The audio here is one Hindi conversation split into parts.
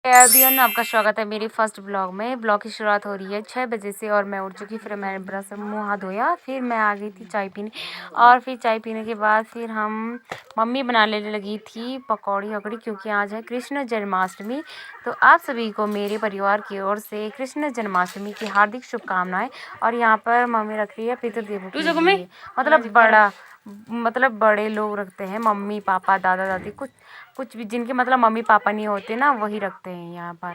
एवरीवन, आपका स्वागत है मेरे फर्स्ट ब्लॉग में। ब्लॉग की शुरुआत हो रही है 6 बजे से और मैं उठ चुकी। फिर मैंने ब्रश मुँह हाथ धोया, फिर मैं आ गई थी चाय पीने। और फिर चाय पीने के बाद फिर हम मम्मी बनाने लगी थी पकौड़ी वकौड़ी, क्योंकि आज है कृष्ण जन्माष्टमी। तो आप सभी को मेरे परिवार की ओर से कृष्ण जन्माष्टमी की हार्दिक शुभकामनाएं। और यहाँ पर मम्मी रख रही है पितृदेवों के लिए, मतलब बड़े लोग रखते हैं, मम्मी पापा दादा दादी, कुछ भी जिनके मतलब मम्मी पापा नहीं होते ना, वही रखते हैं यहाँ पर।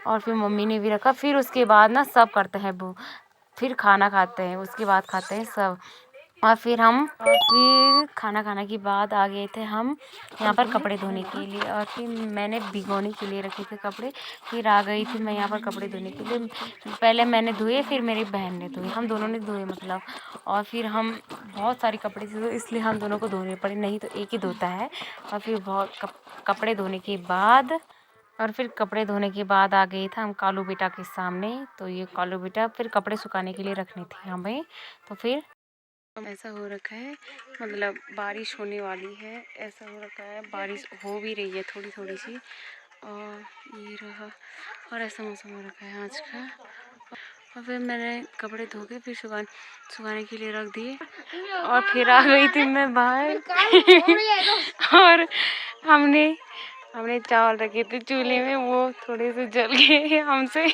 और फिर मम्मी ने भी रखा। फिर उसके बाद ना सब करते हैं वो, फिर खाना खाते हैं, उसके बाद खाते हैं सब। और फिर खाना खाने के बाद आ गए थे हम यहाँ पर कपड़े धोने के लिए। और फिर मैंने भिगोने के लिए रखे थे कपड़े। फिर आ गई थी मैं यहाँ पर कपड़े धोने के लिए। पहले मैंने धोए, फिर मेरी बहन ने धोए, हम दोनों ने धोए मतलब। और फिर हम बहुत सारे कपड़े थे, तो इसलिए हम दोनों को धोने पड़े, नहीं तो एक ही धोता है। और फिर बहुत कपड़े धोने के बाद कपड़े धोने के बाद आ गए थे हम कालू बेटा के सामने। तो ये कालू बेटा फिर कपड़े सुखाने के लिए रखने थे हमें। तो फिर ऐसा हो रखा है, मतलब बारिश होने वाली है, ऐसा हो रखा है, बारिश हो भी रही है थोड़ी थोड़ी सी। और ये रहा, और ऐसा मौसम हो रखा है आज का। और फिर मैंने कपड़े धो के फिर सुखाने के लिए रख दिए। और फिर आ गई थी मैं बाहर और हमने चावल रखे थे चूल्हे में, वो थोड़े से जल गए हमसे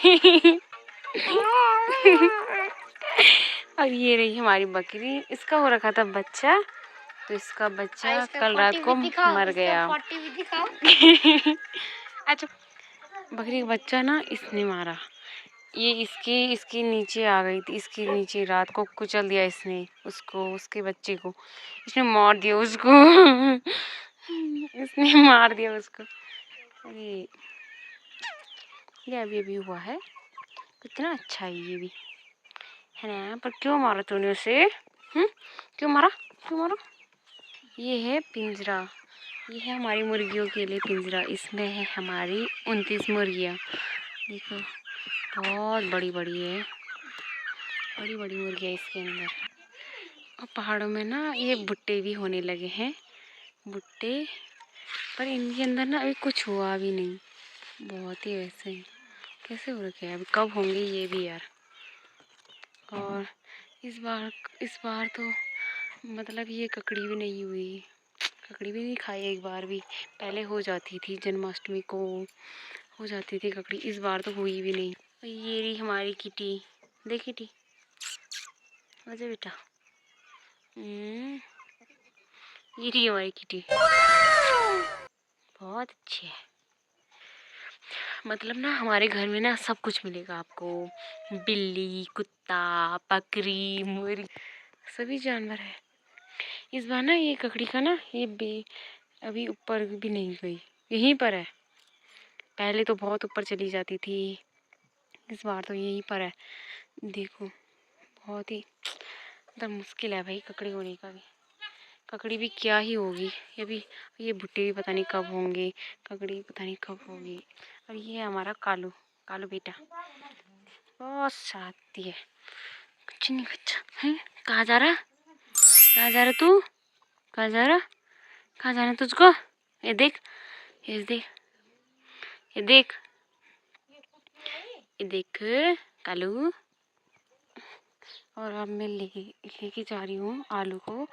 और ये रही हमारी बकरी, इसका हो रखा था बच्चा। तो इसका बच्चा कल रात को मर गया अच्छा, बकरी का बच्चा ना इसने मारा, ये इसके नीचे आ गई थी, इसके नीचे रात को कुचल दिया इसने उसको, उसके बच्चे को इसने मार दिया उसको इसने मार दिया उसको। अरे ये अभी हुआ है, कितना अच्छा है ये भी है ना। पर क्यों मारा तूने उसे? क्यों मारा? ये है पिंजरा, ये है हमारी मुर्गियों के लिए पिंजरा। इसमें है हमारी 29 मुर्गियाँ। देखो बहुत बड़ी बड़ी है, बड़ी बड़ी मुर्गियाँ इसके अंदर। और पहाड़ों में ना ये भुट्टे भी होने लगे हैं, भुट्टे, पर इनके अंदर ना अभी कुछ हुआ भी नहीं, बहुत ही वैसे ही कैसे हो रखे हैं, अभी कब होंगे ये भी यार। और इस बार तो मतलब ये ककड़ी भी नहीं हुई, ककड़ी भी नहीं खाई एक बार भी। पहले हो जाती थी, जन्माष्टमी को हो जाती थी ककड़ी, इस बार तो हुई भी नहीं। ये रही हमारी किटी, देख किटी, आजा बेटा। ये रही हमारी किटी, बहुत अच्छी है। मतलब ना हमारे घर में ना सब कुछ मिलेगा आपको, बिल्ली, कुत्ता, बकरी, मुर्गी, सभी जानवर है। इस बार ना ये ककड़ी का ना ये अभी ऊपर भी नहीं गई, यहीं पर है। पहले तो बहुत ऊपर चली जाती थी, इस बार तो यहीं पर है। देखो बहुत ही मतलब मुश्किल है भाई ककड़ी होने का भी। ककड़ी भी क्या ही होगी ये भुट्टे भी पता नहीं कब होंगे, ककड़ी पता नहीं कब होगी। और ये है हमारा कालू बेटा, बहुत शांति है, कुछ नहीं बच्चा है। कहाँ जा रहा तू? कहाँ जा रहा? कहाँ जाना तुझको? ये देख, ये देख, ये देख, ये देख कालू। और अब मैं लेके जा रही हूँ आलू को,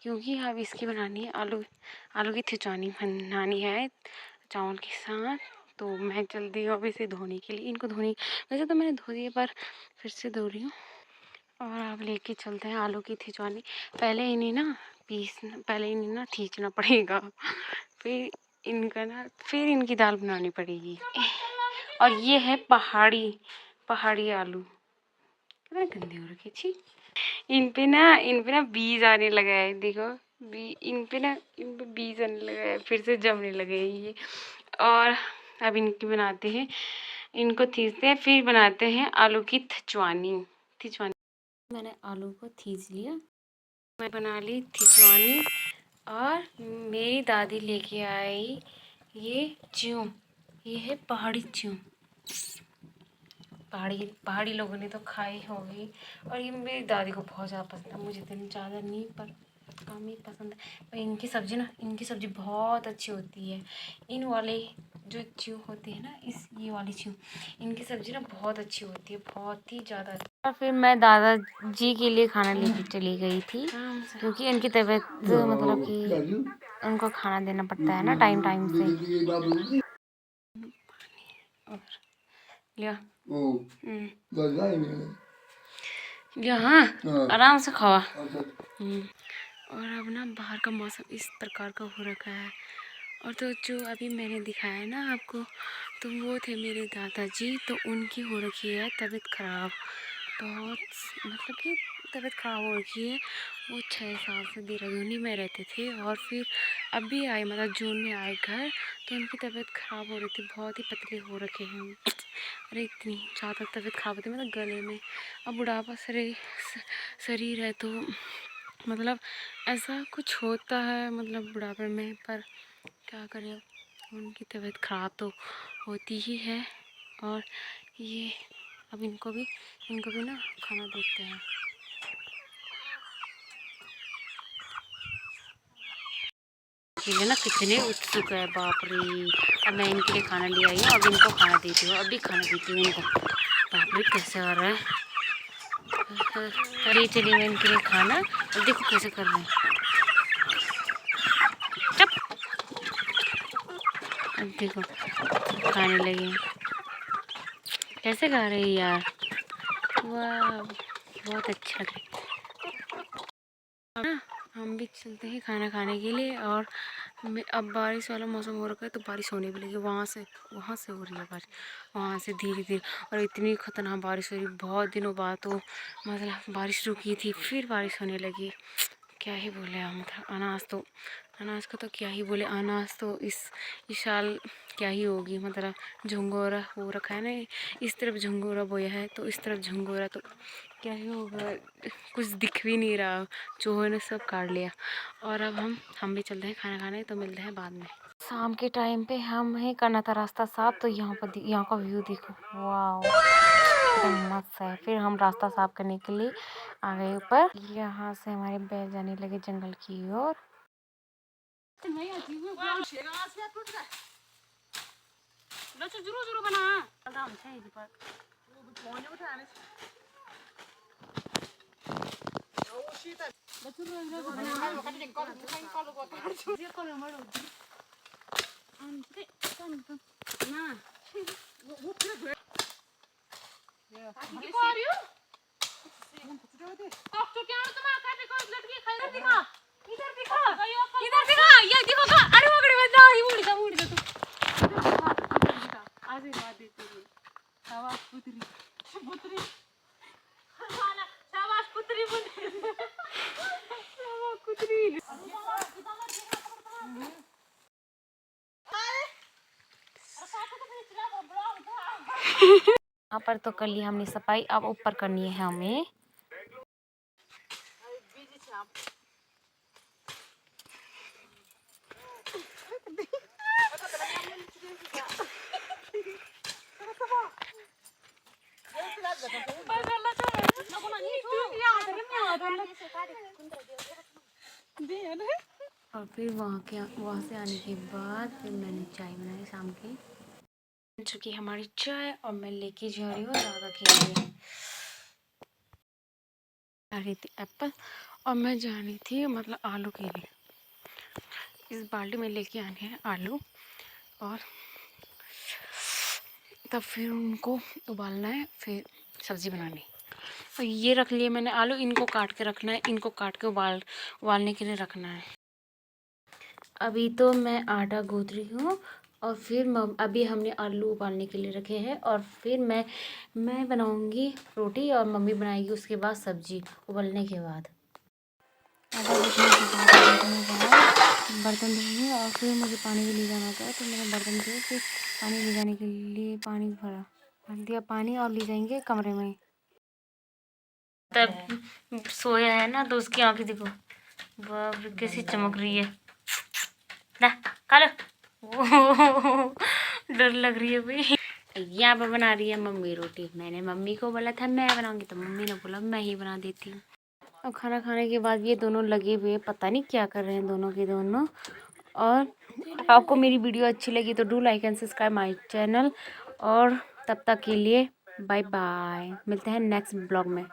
क्योंकि अब इसकी बनानी है आलू की खिचड़ी बनानी है चावल के साथ। तो मैं जल्दी अब इसे धोने के लिए, इनको धोनी, वैसे तो मैंने धो दिए पर फिर से धो रही हूँ। और अब लेके चलते हैं आलू की खिचड़ी। पहले इन्हें ना खींचना पड़ेगा, फिर इनकी दाल बनानी पड़ेगी। और ये है पहाड़ी आलू, कितना गंदे हो रखे छी। इन पे ना बीज आने लगा है, देखो इन पे बीज आने लगा है, फिर से जमने लगे हैं ये। और अब इनकी बनाते हैं, इनको थीसते हैं, फिर बनाते हैं आलू की खिचड़ी। मैंने आलू को थीस लिया, मैं बना ली खिचड़ी। और मेरी दादी लेके आई ये है पहाड़ी च्यूं, पहाड़ी लोगों ने तो खाई होगी। और ये मेरी दादी को बहुत ज़्यादा पसंद है, मुझे इतनी ज़्यादा नहीं, पर कम ही पसंद है। पर इनकी सब्ज़ी ना, इनकी सब्ज़ी बहुत अच्छी होती है। इन वाले जो च्यू होती है ना, ये वाली च्यू, इनकी सब्ज़ी ना बहुत अच्छी होती है, बहुत ही ज़्यादा। और फिर मैं दादाजी के लिए खाना लेके चली गई थी, क्योंकि उनकी तबीयत मतलब कि उनको खाना देना पड़ता है ना टाइम टाइम से। और लिया लिया, हाँ आराम से खावा। और अब ना बाहर का मौसम इस प्रकार का हो रखा है। और तो जो अभी मैंने दिखाया ना आपको, तो वो थे मेरे दादाजी। तो उनकी हो रखी है तबीयत ख़राब, बहुत मतलब कि तबीयत ख़राब हो रखी है। वो 6 साल से देहरादूनी में रहते थे और फिर अभी आए, मतलब जून में आए घर। तो उनकी तबीयत ख़राब हो रही थी, बहुत ही पतले हो रखे हैं। अरे इतनी ज़्यादा तबीयत ख़राब होती है, मतलब गले में। अब बुढ़ापा शरीर है तो मतलब ऐसा कुछ होता है, मतलब बुढ़ापे में। पर क्या करें, उनकी तबीयत ख़राब तो होती ही है। और ये अब इनको भी ना खाना देते हैं। ये ना कितने उत्सुक है, बाप रे। अब मैं इनके लिए खाना ले आई हूँ, अब इनको खाना देती हूँ, अभी खाना देती हूँ इनको। बाप रे कैसे आ रहा है। अरे चलिए मैं इनके लिए खाना, अब देखो कैसे कर रहे हैं। चुप, अब देखो खाने लगे, कैसे खा रहे हैं यार, वाह बहुत अच्छा लग रहा है। हम भी चलते हैं खाना खाने के लिए। और अब बारिश वाला मौसम हो रखा है, तो बारिश होने भी लगी। वहाँ से हो रही है बारिश, वहाँ से धीरे धीरे। और इतनी खतरनाक बारिश हो रही, बहुत दिनों बाद तो मतलब बारिश रुकी थी, फिर बारिश होने लगी। क्या ही बोले हम, मतलब अनाज का तो क्या ही बोले। अनाज तो इस साल क्या ही होगी, मतलब झंगोरा हो रखा है ना, इस तरफ झंगोरा बोया है तो इस तरफ झंगोरा, तो क्या ही होगा, कुछ दिख भी नहीं रहा, चूहों ने सब काट लिया। और अब हम भी चलते हैं खाना खाने, तो मिलते हैं बाद में। शाम के टाइम पे हम ही करना था रास्ता साफ, तो यहाँ का व्यू देखो, वाह एकदम मस्त है। फिर हम रास्ता साफ करने के लिए आ गए ऊपर। यहाँ से हमारे बैल जाने लगे जंगल की ओर। यहाँ पर तो कर लिया हमने सफाई, अब ऊपर करनी है हमें। और फिर वहाँ से आने के बाद फिर मैंने चाय बनाई शाम की, चुकी हमारी चाय। और मैं लेके जा रही हूँ दादा के लिए, आ रही थी एप्पल, और मैं जानी थी मतलब आलू के लिए। इस बाल्टी में लेके आने हैं आलू, और तब फिर उनको उबालना है, फिर सब्ज़ी बनानी। और ये रख लिए मैंने आलू, इनको काट के रखना है, इनको काट के उबालने के लिए रखना है। अभी तो मैं आटा गूँथ रही हूँ, और फिर अभी हमने आलू उबालने के लिए रखे हैं, और फिर मैं बनाऊँगी रोटी, और मम्मी बनाएगी उसके बाद सब्ज़ी उबलने के बाद। आटा गूँथने के बाद बर्तन धोऊँगी, और फिर मुझे पानी भी ले जाना होता है, तो मैंने बर्तन धोए, फिर पानी ले जाने के लिए पानी भर दिया पानी, और ले जाएंगे कमरे में। तब सोया है ना, तो उसकी आंखें देखो, बाप रे कैसी चमक रही है ना, कालो डर लग रही है भाई। यहाँ पर बना रही है मम्मी रोटी। मैंने मम्मी को बोला था मैं बनाऊंगी, तो मम्मी ने बोला मैं ही बना देती हूँ। और खाना खाने के बाद ये दोनों लगे हुए, पता नहीं क्या कर रहे हैं दोनों के दोनों। और आपको मेरी वीडियो अच्छी लगी तो do like and subscribe my channel. और तब तक के लिए बाय बाय, मिलते हैं नेक्स्ट ब्लॉग में।